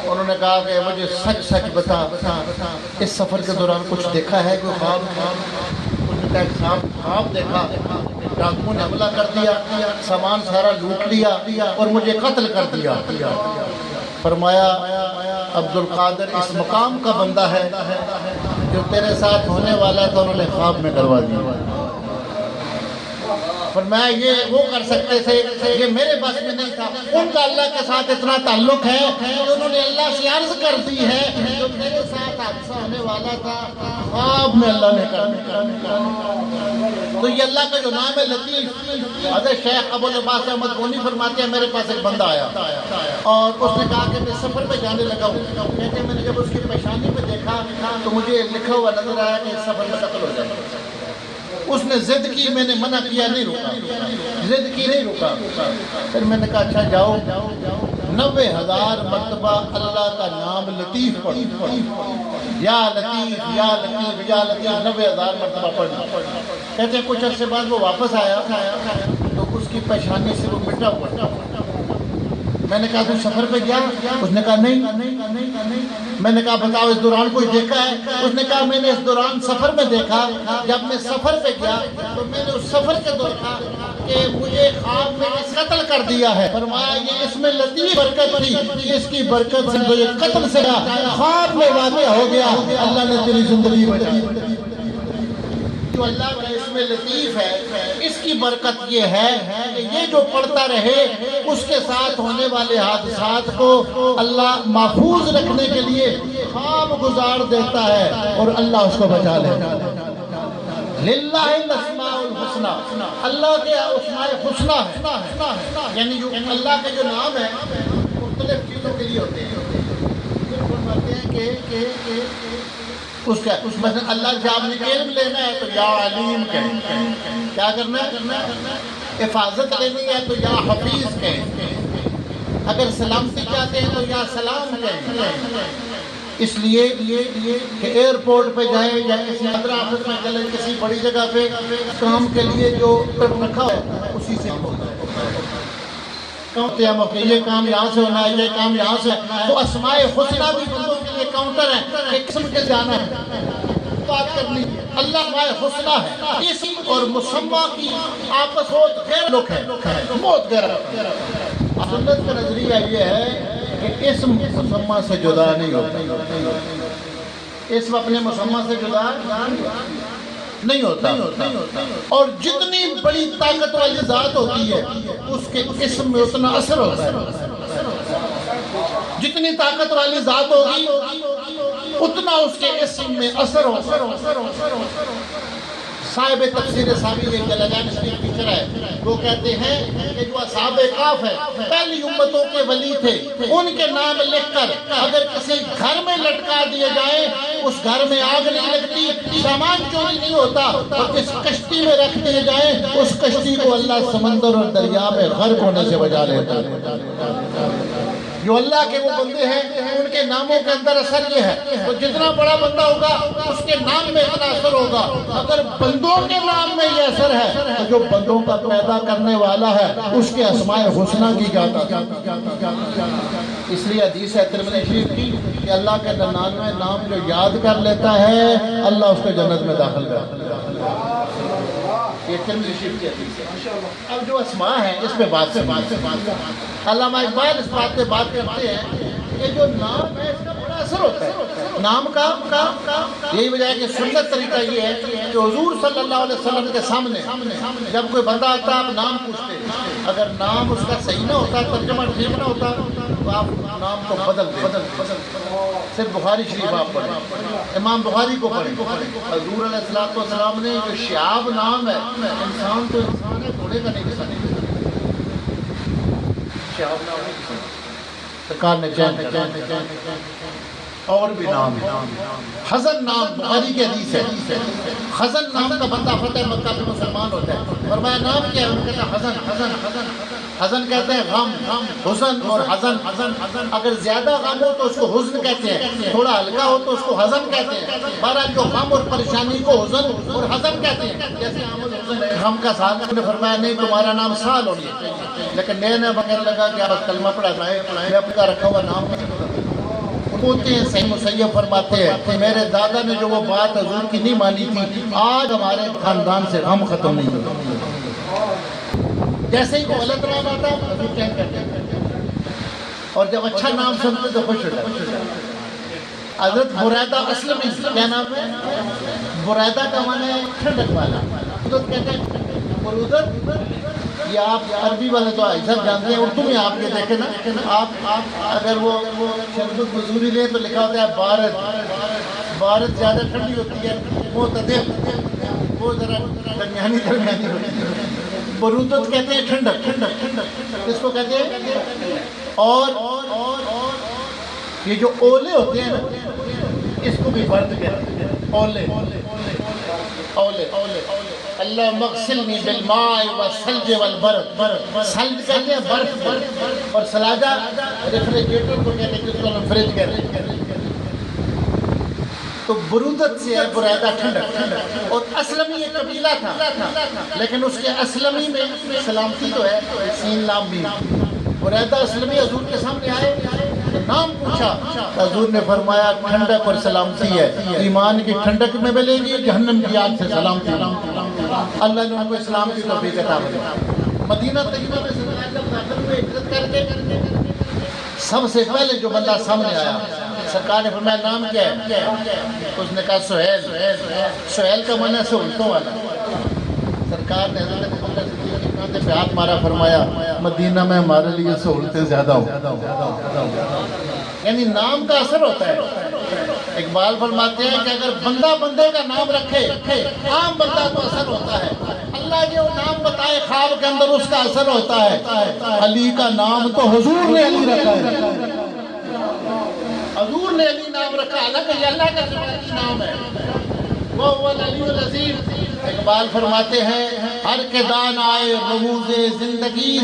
انہوں نے کہا کہ مجھے سچ سچ بتا، اس سفر کے دوران کچھ دیکھا ہے کوئی خواب؟ اس نے کہا خواب دیکھا، ڈاکوؤں نے حملہ کر دیا، سامان سارا لوٹ لیا اور مجھے قتل کر دیا۔ فرمایا عبد القادر اس مقام کا بندہ ہے جو تیرے ساتھ ہونے والا تھا، انہوں نے خواب میں کروا دیا۔ فرمایا یہ وہ کر سکتے تھے، یہ میرے بس میں نہیں تھا۔ ان کا اللہ کے ساتھ اتنا تعلق ہے کہ انہوں نے اللہ سے عرض کر دی ہے جو میرے ساتھ حادثہ ہونے والا تھا خواب میں اللہ نے کر دیا۔ تو یہ اللہ کا جو نام ہے لطیف، حضرت شیخ ابو العباس احمد گونی فرماتے ہیں میرے پاس ایک بندہ آیا اور اس نے کہا کہ میں سفر پہ جانے لگا ہوں، کہتے ہیں میں نے جب اس کی پیشانی پہ دیکھا تو مجھے لکھا ہوا نظر آیا کہ اس سفر میں قتل ہو جائے گا۔ اس نے ضد کی، میں نے منع کیا، نہیں رکا، ضد کی نہیں رکا۔ پھر میں نے کہا اچھا جاؤ، 90,000 مرتبہ اللہ کا نام لطیف پڑھو، یا لطیف یا لطیف یا لطیف 90,000 مرتبہ پڑھنا۔ کہتے ہیں کچھ عرصے بعد وہ واپس آیا تو اس کی پیشانی سے وہ مٹا ہوا۔ میں نے کہا تو سفر پہ گیا؟ اس نے کہا نہیں۔ میں نے کہا بتاؤ اس دوران کوئی دیکھا ہے؟ اس نے کہا میں نے اس دوران سفر میں دیکھا، جب میں سفر پہ گیا تو میں نے اس سفر کے دیکھا کہ مجھے خواب میں قتل کر دیا ہے۔ فرمایا یہ اس میں لطیف برکت تھی کہ اس کی برکت سے مجھے قتل سے خواب میں واقع ہو گیا، اللہ نے تیری زندگی بچائی۔ جو اللہ کا اس میں لطیف ہے، اس کی برکت یہ ہے کہ یہ جو پڑھتا رہے اس کے ساتھ ہونے والے حادثات کو اللہ محفوظ رکھنے کے لیے خواب گزار دیتا ہے اور اللہ اس کو بچا لیتا ہے۔ للہ الاسماء الحسنی، اللہ کے اسماء حسنی ہے، یعنی جو اللہ کے جو نام ہیں مختلف چیزوں کے لیے ہوتے ہیں۔ پھر فرماتے ہیں کہ اس میں اللہ سے آپ نے علم لینا ہے تو یا علیم کہیں، کیا کرنا ہے؟ حفاظت لینی ہے تو یا حفیظ کہیں، اگر سلامتی چاہتے ہیں تو یا سلام کہیں۔ اس لیے کہ ایئرپورٹ پہ جائیں یا کسی ادرا آفس میں چلیں، کسی بڑی جگہ پہ کام کے لیے جو رکھا ہے اسی سے ہوتا ہے۔ یہ کام یہاں سے ہونا ہے، یہ کام یہاں سے، تو اسماء حسنی بھی بندوں کے لیے کاؤنٹر ہے کہ قسم کے جانا ہے، بات کرنی ہے۔ اللہ اسماء حسنی ہے، اسم اور مسمى کی آپس ہوت غیر لک ہے، موت غیر ہے۔ سنت کا نظریہ یہ ہے کہ اسم مسمى سے جدا نہیں ہوتا، اسم اپنے مسمى سے جدا نہیں ہوتا، اور جتنی بڑی طاقت والی ذات ہوتی ہے اس کے اسم میں اتنا اثر ہوتا ہے۔ جتنی طاقت والی ذات ہوگی اتنا اس کے اسم میں اثر ہوگا۔ صاحب تفسیر سامی ایک جلالین شریف ٹیچر ہے، وہ کہتے ہیں کہ جو اصحاب کہف ہے پہلی امتوں کے ولی تھے، ان کے نام لکھ کر اگر کسی گھر میں لٹکا دیے جائیں اس گھر میں آگ نہیں لگتی، سامان چوری نہیں ہوتا، اور جس کشتی میں رکھ دیے جائیں اس کشتی کو اللہ سمندر اور دریا میں غرق ہونے سے بچا لیتا ہے۔ جو اللہ کے وہ بندے ہیں ان کے ناموں کے اندر اثر یہ ہے، تو جتنا بڑا بندہ ہوگا اس کے نام میں اتنا اثر ہوگا۔ اگر بندوں کے نام میں یہ اثر ہے تو جو بندوں کا پیدا کرنے والا ہے اس کے اسماء حسنی کی جاتا۔ اس لیے حدیث ہے ترمذی شریف کی کہ اللہ کے 99 نام جو یاد کر لیتا ہے اللہ اس کو جنت میں داخل کرتا ہے۔ یہ ترمذی شریف کی حدیث ہے۔ اب جو اسماء ہیں اس پہ بات علامہ اقبال اس بات پہ بات کرتے ہیں کہ جو نام ہے اس کا بڑا اثر ہوتا ہے نام کا۔ یہی وجہ ہے کہ سنت طریقہ یہ ہے کہ حضور صلی اللہ علیہ وسلم کے سامنے جب کوئی بندہ آتا آپ نام پوچھتے، اگر نام اس کا صحیح نہ ہوتا، ترجمہ ٹھیک نہ ہوتا تو آپ نام کو بدل صرف بخاری شریف آپ پڑھیں، امام بخاری کو پڑھیں۔ حضور علیہ السلام نے جو شہاب نام ہے، انسان تو انسان ہے، گھوڑے کا نہیں کسا نہیں، شہاب نام نہیں کسا سرکار نے چین اور بھی نام ہے۔ حزن نام بخاری کی حدیث ہے، حزن نام کا بندہ فتح مکہ میں مسلمان ہوتا ہے۔ فرمایا نام کیا ہے؟ انہوں نے کہا حزن۔ حزن کہتے ہیں غم، حزن اور حزن۔ اگر زیادہ غم ہو تو اس کو حزن کہتے ہیں، تھوڑا ہلکا ہو تو اس کو حزن کہتے ہیں۔ بہرحال جو غم اور پریشانی کو حزن اور حزن کہتے ہیں، جیسے غم کا ساتھ نے فرمایا نہیں تمہارا نام سال ہوگی، لیکن نئے بغیر لگا کہ آپ کلمہ پڑھا جائے، میں اپنا رکھا ہوا نام ہوتے ہیں۔ صحیح مسیب فرماتے ہیں کہ میرے دادا نے جو وہ بات حضور کی نہیں مانی تھی، آج ہمارے خاندان سے غم ختم نہیں ہوتا۔ جیسے ہی کو غلط نام آتا حضور چین کرتے ہیں، اور جب اچھا نام سنتے تو خوش ہو جاتے۔ حضرت بریدہ اسلمی، کیا نام ہے؟ بریدہ کا معنی ہے ٹھنڈک والا، برودت کہتے ہیں۔ برودت یہ آپ عربی والے تو سب جانتے ہیں، اردو میں آپ یہ دیکھیں نا، آپ اگر وہ شربت مزوری لیں تو لکھا ہوتا ہے بارد زیادہ ٹھنڈی ہوتی ہے، معتدل وہ ذرا درمیانی ہوتی ہے۔ برودت کہتے ہیں ٹھنڈک، اس کو کہتے ہیں۔ اور یہ جو اولے ہوتے ہیں نا، اس کو بھی برد کہتے ہیں، اولے۔ اولے اللہ مغسلنی بالماء والثلج والبرد، ثلج کہتے ہیں برف، اور ثلاجہ ریفریجریٹر کو کہتے ہیں جس کو ہم فریج کہتے ہیں. تو برودت سے ہے بریدہ ٹھنڈک، اور اسلمی ایک قبیلہ تھا لیکن اس کے اسلمی میں سلامتی تو ہے سین لام بھی. بریدہ اسلمی حضور کے سامنے آئے تو نام پوچھا، حضور نے فرمایا ٹھنڈک اور سلامتی ہے، ایمان کی ٹھنڈک میں ملے گی، جہنم کی آگ سے سلامتی. اللہ نے ان کو اسلام کی توفیق عطا فرمائی. مدینہ طیبہ میں جب داخل ہوئے ہجرت کر کے، سب سے پہلے جو بندہ سامنے آیا سرکار نے فرمایا نام کیا ہے؟ اس نے کہا سہیل. سہیل کا معنی ہے سہولتوں والا. سرکار نے حضرت ابوبکر صدیق کے کاندھے پہ ہاتھ مارا، فرمایا مدینہ میں ہمارے لیے سہولتیں زیادہ ہوں. یعنی نام کا اثر ہوتا ہے. اقبال فرماتے ہیں کہ اگر بندہ بندے کا نام رکھے عام بندہ تو اثر ہوتا ہے، اللہ جو نام بتائے خواب کے اندر اس کا اثر ہوتا ہے. علی کا نام تو حضور نے علی رکھا ہے، حضور نے علی نام رکھا، حالانکہ یہ اللہ کا ذاتی نام ہے. وہ علی العظیم. اقبال فرماتے ہیں ہر کے دان آئے رموز زندگی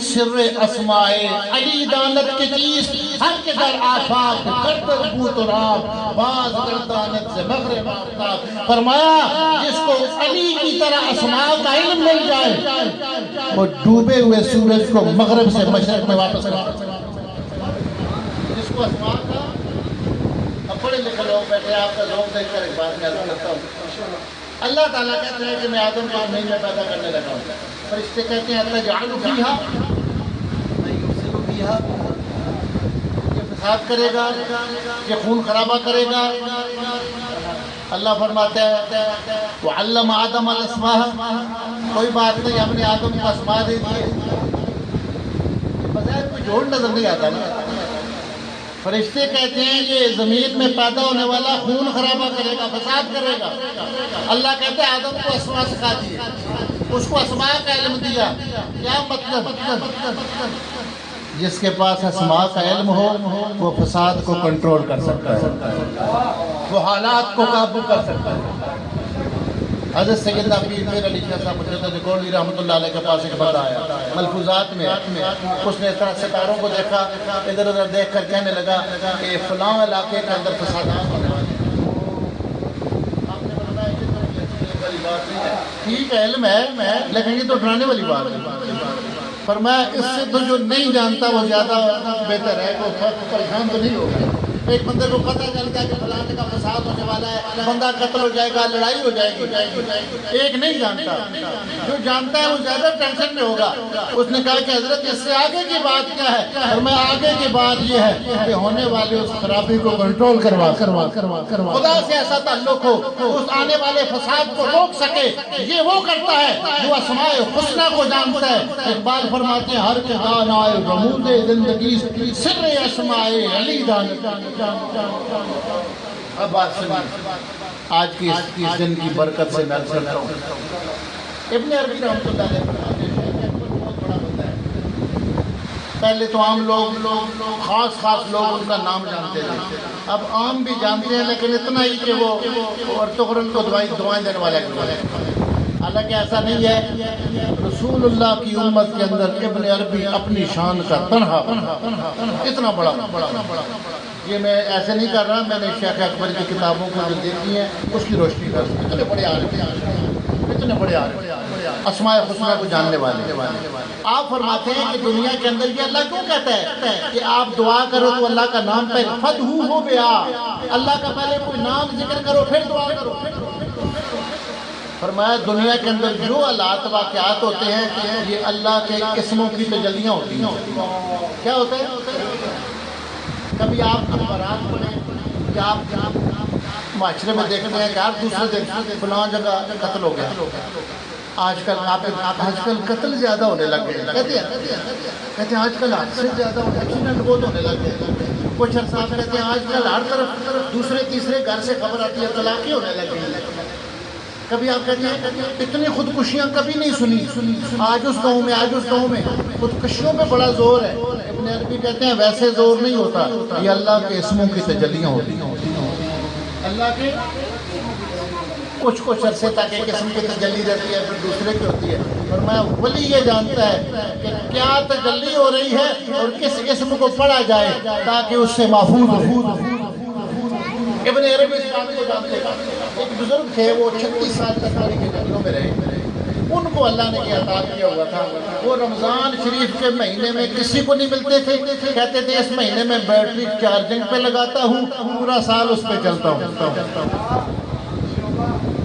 سر اسمائے علی دانت کے چیز، ہر کے در آفاق کرتر بوت و راب باز گردانت سے مغرب آفتاب. فرمایا جس کو علی کی طرح اسماء کا علم مل جائے وہ ڈوبے ہوئے سورج کو مغرب سے مشرق میں واپس کرتا ہے. جس کو اسماء کا، اب بڑے لکھے لوگ بیٹھے آپ کا ذوق دیکھ کر ایک بات میں عرض کرتا ہوں. اللہ تعالیٰ کہتے ہیں کہ میں آدم کو زمین میں پیدا کرنے لگا ہوں. فرشتے کہتے ہیں تجعل فیہا من یفسد فیہا، یہ فساد کرے گا، یہ خون خرابہ کرے گا. اللہ فرماتا ہے وعلم آدم الاسماء، کوئی بات نہیں ہم نے آدم کو اسماء دے دیے. بظاہر کوئی جوڑ نظر نہیں آتا نا. فرشتے کہتے ہیں یہ زمین میں پیدا ہونے والا خون خرابہ کرے گا، فساد کرے گا. اللہ کہتے ہیں آدم کو اسماء سکھا دیے، اس کو اسماء کا علم دیا. کیا مطلب؟ جس کے پاس اسماء کا علم ہو وہ فساد کو کنٹرول کر سکتا ہے، وہ حالات کو قابو کر سکتا ہے. حضرت سیدنا پیر علی شاہ صاحب مجدد گولوی رحمۃ اللہ علیہ کے پاس ایک بندہ آیا. ملفوظات میں اس نے اس طرح ستاروں کو دیکھا، ادھر ادھر دیکھ کر کہنے لگا کہ فلاں علاقے کے اندر فسادات ہونے والے ہیں. آپ نے فرمایا یہ تو والی بات نہیں ہے، ٹھیک ہے علم ہے لیکن یہ تو ڈرانے والی بات ہے. فرمایا اس سے تو جو نہیں جانتا وہ زیادہ بہتر ہے، وہ پریشان تو نہیں ہوگا. ایک بندے کو پتہ چلتا ہے کہ فلانے کا فساد ہونے والا ہے، بندہ قتل ہو جائے گا، لڑائی ہو جائے گی. ایک نہیں جانتا، جو جانتا ہے وہ زیادہ ٹینشن میں ہوگا. اس نے کہا کہ حضرت اس سے آگے کی بات کیا ہے؟ اور میں آگے کی بات یہ ہے کہ ہونے والے اس خرابی کو کنٹرول کروا خدا سے ایسا تعلق ہو اس آنے والے فساد کو روک سکے. یہ وہ کرتا ہے جو اسماء حسنہ کو جانتا ہے. اقبال فرماتے ہیں ہر کے دان آئے رموز زندگی سر اسماء علی دانت. اب بات سنیے، آج کی اس دن کی برکت سے میں کرتا ہوں. ابن عربی رحمۃ اللہ علیہ بہت بڑا بندہ ہے. پہلے تو عام لوگ خاص لوگ ان کا نام جانتے تھے، اب عام بھی جانتے ہیں لیکن اتنا ہی کہ وہ ارطغرل کو دعائیں دینے والا ہے. حالانکہ ایسا نہیں ہے. رسول اللہ کی امت کے اندر ابن عربی اپنی شان کا تنہا اتنا بڑا. یہ میں ایسے نہیں کر رہا، میں نے شیخ اکبر کی کتابوں کو جو دیکھی ہیں اس کی روشنی کر. اتنے بڑے عالم، اسماء حسنہ کو جاننے والے. آپ فرماتے ہیں کہ دنیا کے اندر یہ اللہ کیوں کہتا ہے کہ آپ دعا کرو تو اللہ کا نام پہ فدہو ہو بیا، اللہ کا پہلے کوئی نام ذکر کرو پھر دعا کرو. فرمایا دنیا کے اندر جو حالات واقعات ہوتے ہیں یہ اللہ کے اسموں کی تجلیاں ہوتی ہیں. کیا ہوتا ہے؟ کبھی آپ اخبارات پڑھیں کہ آپ معاشرے میں دیکھتے ہیں کہ آپ دوسرے دن فلاں جگہ قتل ہو گیا. آج کل قتل زیادہ ہونے لگ گئے. کہتے ہیں آج کل حادثے زیادہ ایکسیڈنٹ بہت ہونے لگ گئے. کچھ صاحب کہتے ہیں آج کل ہر طرف دوسرے تیسرے گھر سے خبر آتی ہے طلاقیں ہونے لگ گئی. کبھی آپ کہتے ہیں اتنی خودکشیاں کبھی نہیں سنی، آج اس گاؤں میں خودکشیوں پہ بڑا زور ہے. ابن عربی کہتے ہیں ویسے زور نہیں ہوتا، یہ اللہ کے اسموں کی تجلیاں ہوتی ہیں. اللہ کے کچھ عرصے تک ایک قسم کی تجلی رہتی ہے، پھر دوسرے کی ہوتی ہے۔ فرمایا ولی یہ جانتا ہے کہ کیا تجلی ہو رہی ہے اور کس اسم کو پڑھا جائے تاکہ اس سے محفوظ ہو۔ ابن عربی اسلامی کو جانتے ہیں، ایک بزرگ تھے، وہ 36 سال تک پانی کے جنگلوں میں رہے۔ ان کو اللہ نے یہ عطا کیا ہوا تھا، وہ رمضان شریف کے مہینے میں کسی کو نہیں ملتے تھے، کہتے تھے اس مہینے میں بیٹری چارجنگ پہ لگاتا ہوں، پورا سال اس پہ چلتا ہوں۔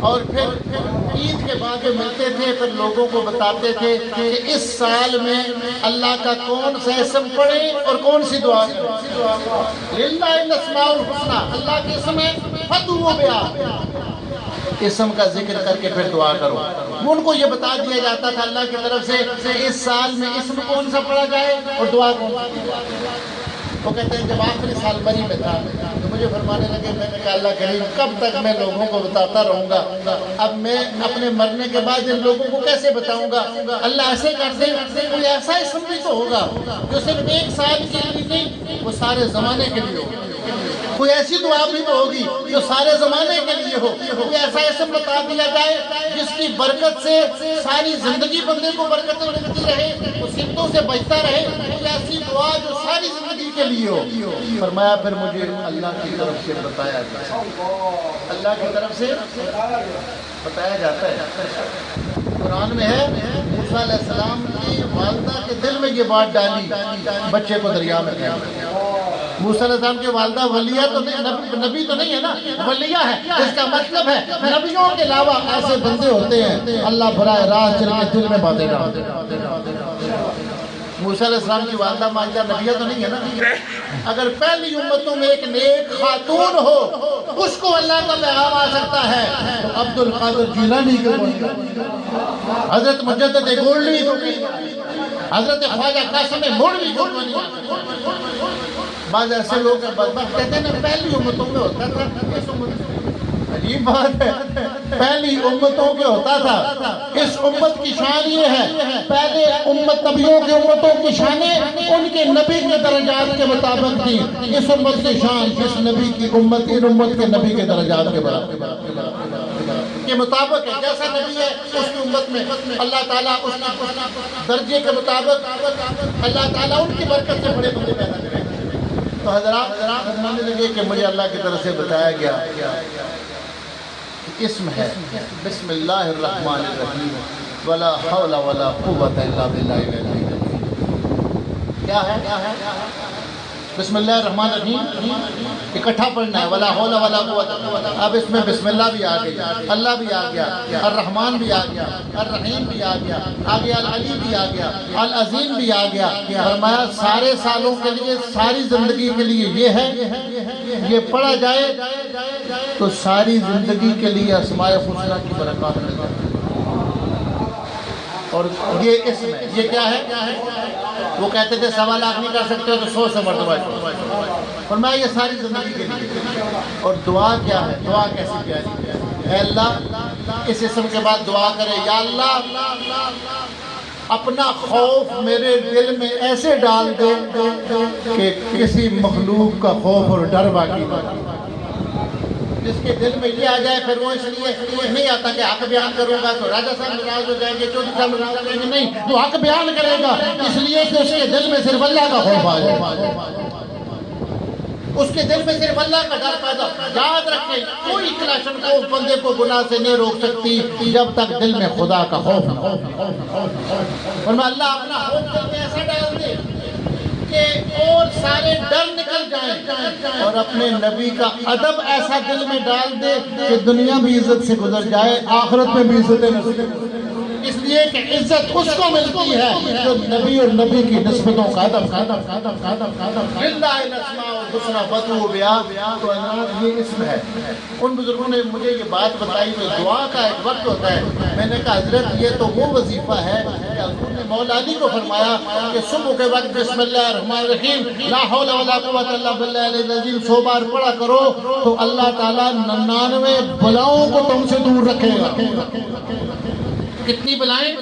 اور پھر عید کے بعد جو ملتے تھے پھر لوگوں کو بتاتے تھے کہ اس سال میں اللہ کا کون سا اسم پڑھے اور کون سی دعا کرے۔ للہ الاسماء الحسنی، اللہ کے اسم ہے فادعوہ بہا، اسم کا ذکر کر کے پھر دعا کرو۔ ان کو یہ بتا دیا جاتا تھا اللہ کی طرف سے کہ اس سال میں اسم کون سا پڑھا جائے اور دعا کون سی۔ وہ کہتے ہیں جب آخری سال بری میں تھا تو مجھے فرمانے لگے، میں نے کہا اللہ کریم کب تک میں لوگوں کو بتاتا رہوں گا، اب میں اپنے مرنے کے بعد ان لوگوں کو کیسے بتاؤں گا۔ اللہ ایسے کر دے کوئی ایسا اسم بھی تو ہوگا جو صرف ایک سال کے لیے نہیں، وہ سارے زمانے کے لیے ہو۔ کوئی ایسی دعا بھی تو ہوگی جو سارے زمانے کے لیے ہو۔ کوئی ایسا اسم بتا دیا جائے جس کی برکت سے ساری زندگی بندے کو برکت ملتی رہے، وہ سمتوں سے بچتا رہے۔ کوئی ایسی دعا جو ساری زندگی کے لیے ہو۔ فرمایا پھر مجھے اللہ کی طرف سے بتایا جاتا ہے، اللہ کی طرف سے بتایا جاتا ہے۔ قرآن میں ہے موسیٰ علیہ السلام کی والدہ کے دل میں یہ بات ڈالی، بچے کو دریا میں پھینک۔ موسیٰ علیہ السلام کی والدہ ولیہ تو نہیں، نبی تو نہیں ہے نا، ولیہ ہے۔ اس کا مطلب ہے نبیوں کے علاوہ ایسے بندے ہوتے ہیں اللہ براہ راست جن کے دل میں باتیں ڈالتے ہیں۔ موسیٰ علیہ السلام کی والدہ ماجدہ نبیہ تو نہیں ہے نا۔ اگر پہلی امتوں میں ایک نیک خاتون ہو اس کو اللہ کا پیغام آ سکتا ہے تو عبد القادر جیلانی کے حضرت مجدد گولڈی، حضرت خواجہ قاسم موڑوی کو نہیں آ سکتا۔ بعض ایسے لوگ کہتے ہیں نا پہلی امتوں میں ہوتا تھا، اس امت عجیب بات ہے، پہلی امتوں کے ہوتا تھا۔ اس امت کی شان یہ ہے، پہلے امت نبیوں کے امتوں کی شانیں ان کے نبی کے درجات کے مطابق تھی، اس امت کی شان جس نبی کی امت ان امت کے نبی کے درجات کے مطابق ہے۔ جیسا نبی ہے اس کی امت میں اللہ تعالیٰ اس درجے کے مطابق اللہ تعالیٰ ان کی برکت سے بڑے بندے پیدا کرے۔ تو حضرات فرمانے لگے کہ مجھے اللہ کی طرف سے بتایا گیا کہ اسم ہے بسم اللہ الرحمن الرحیم ولا حول ولا قوت الا باللہ العلی العظیم۔ کیا ہے بسم اللہ الرحمن الرحیم اکٹھا پڑھنا ہے، ولا حول ولا قوت۔ اب اس میں بسم اللہ بھی آ گئی، اللہ بھی آ گیا، الرحمن بھی آ گیا، الرحیم بھی آ گیا، آگے العلی بھی آ گیا، العظیم بھی آ گیا۔ فرمایا سارے سالوں کے لیے، ساری زندگی کے لیے یہ ہے، یہ پڑھا جائے تو ساری زندگی کے لیے اسماء الحسنی کی برکات مل جائے۔ اور یہ اسم ہے، یہ کیا ہے؟ وہ کہتے تھے 1.25 لاکھ نہیں کر سکتے تو 100 سے مرتبہ فرمایا یہ ساری زندگی کے لیے۔ اور دعا کیا ہے؟ دعا کیسی پیاری ہے؟ اے اللہ، اس اسم کے بعد دعا کرے، یا اللہ اپنا خوف میرے دل میں ایسے ڈال دے کہ کسی مخلوق کا خوف اور ڈر باقی نہ۔ جس کے دل میں یہ آ جائے پھر وہ اس لیے نہیں آتا کہ حق بیان کروں گا تو راجہ صاحب ناراض ہو جائیں گے، چودھری صاحب ناراض ہو جائیں گے، نہیں، وہ حق بیان کرے گا اس لیے کہ اس کے دل میں صرف اللہ کا خوف آ جائے، اس کے دل میں صرف اللہ کا ڈر پیدا۔ یاد رکھیں کوئی کلاشن کو بندے کو گناہ سے نہیں روک سکتی جب تک دل میں خدا کا خوف نہ ہو۔ اور میں اللہ اپنا خوف دل میں ایسا ڈال دے کہ اور سارے ڈر نکل جائیں، اور اپنے نبی کا ادب ایسا دل میں ڈال دے کہ دنیا بھی عزت سے گزر جائے، آخرت میں بھی عزت نصیب۔ اس لیے کہ عزت اس کو ملتی ہے جو نبی اور نبی کی نسبتوں کا ادب للہ الاسماء الحسنی فادعوہ بہا۔ تو یہ اسم ہے۔ ان بزرگوں نے مجھے یہ بات بتائی کہ دعا کا ایک وقت ہوتا ہے۔ میں نے کہا حضرت یہ تو وہ وظیفہ ہے کہ حضور نے مولا علی کو فرمایا کہ صبح کے وقت بسم اللہ الرحمن الرحیم لا حول ولا قوت الا باللہ العلی العظیم 100 بار پڑھا کرو تو اللہ تعالیٰ 99 بلاؤں کو تم سے دور رکھے گا۔ کتنی بلائیں؟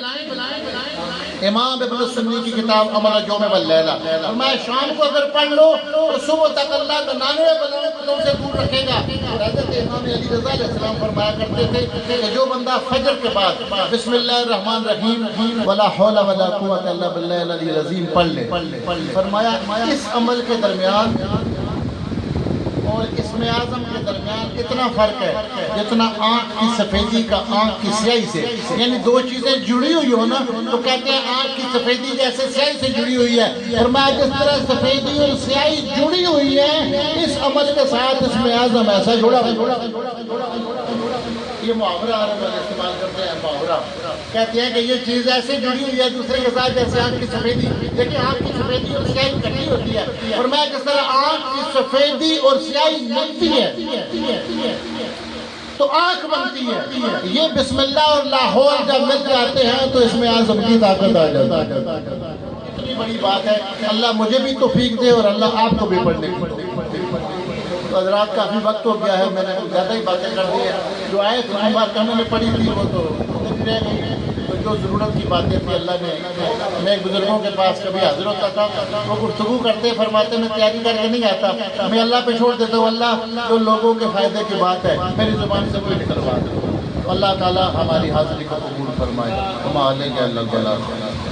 امام ابن سنی کی کتاب عمل الجوم واللیلہ، فرمایا شام کو اگر پڑھ لو تو صبح تک اللہ 99 بلاؤں کو تم سے دور رکھے گا۔ اور حضرت امام علی رضا علیہ السلام فرمایا کرتے تھے کہ جو بندہ فجر کے بعد بسم اللہ الرحمن الرحیم ولا حول ولا قوت الا باللہ العلی العظیم پڑھ لے، فرمایا اس عمل کے درمیان اور اسم اعظم کے درمیان اتنا فرق ہے جتنا آنکھ کی سفیدی کا آنکھ کی سیاہی سے، یعنی دو چیزیں جڑی ہوئی ہو نا تو کہتے ہیں آنکھ کی سفیدی جیسے سیاہی سے جڑی ہوئی ہے، فرمایا جس طرح سفیدی اور سیاہی جڑی ہوئی ہے اس عمل کے ساتھ اسم اعظم ایسا جڑا ہوا۔ یہ محاورہ عرب والے استعمال کرتے ہیں، محاورہ کہتے ہیں کہ یہ چیز ایسے جڑی ہوئی ہے دوسرے کے ساتھ جیسے آنکھ کی سفیدی، لیکن آنکھ کی سفیدی اور سیاہی کٹی ہوتی ہے، اور میں جس طرح آنکھ کی سفیدی اور سیاہی ملتی ہے تو آنکھ بنتی ہے، یہ بسم اللہ اور لاہور جب مل جاتے ہیں تو اس میں اعظم کی طاقت آ جاتی ہے۔ اتنی بڑی بات ہے، اللہ مجھے بھی توفیق دے اور اللہ آپ کو بھی پڑھنے کی۔ تو حضرات کافی وقت ہو گیا ہے، میں نے زیادہ ہی باتیں کر دی ہیں، جو آیت مبارکہ میں نے پڑھی تھی وہ تو رہ گئی، تو جو ضرورت کی باتیں تھی اللہ نے، میں ایک بزرگوں کے پاس کبھی حاضر ہوتا تھا، وہ گفتگو کرتے فرماتے میں تیاری کر کے نہیں آتا، میں اللہ پہ چھوڑ دیتا ہوں، اللہ جو لوگوں کے فائدے کی بات ہے میری زبان سے کوئی نکلوا دے۔ اللہ تعالیٰ ہماری حاضری کو قبول فرمائے۔ ہم علیہ اللہ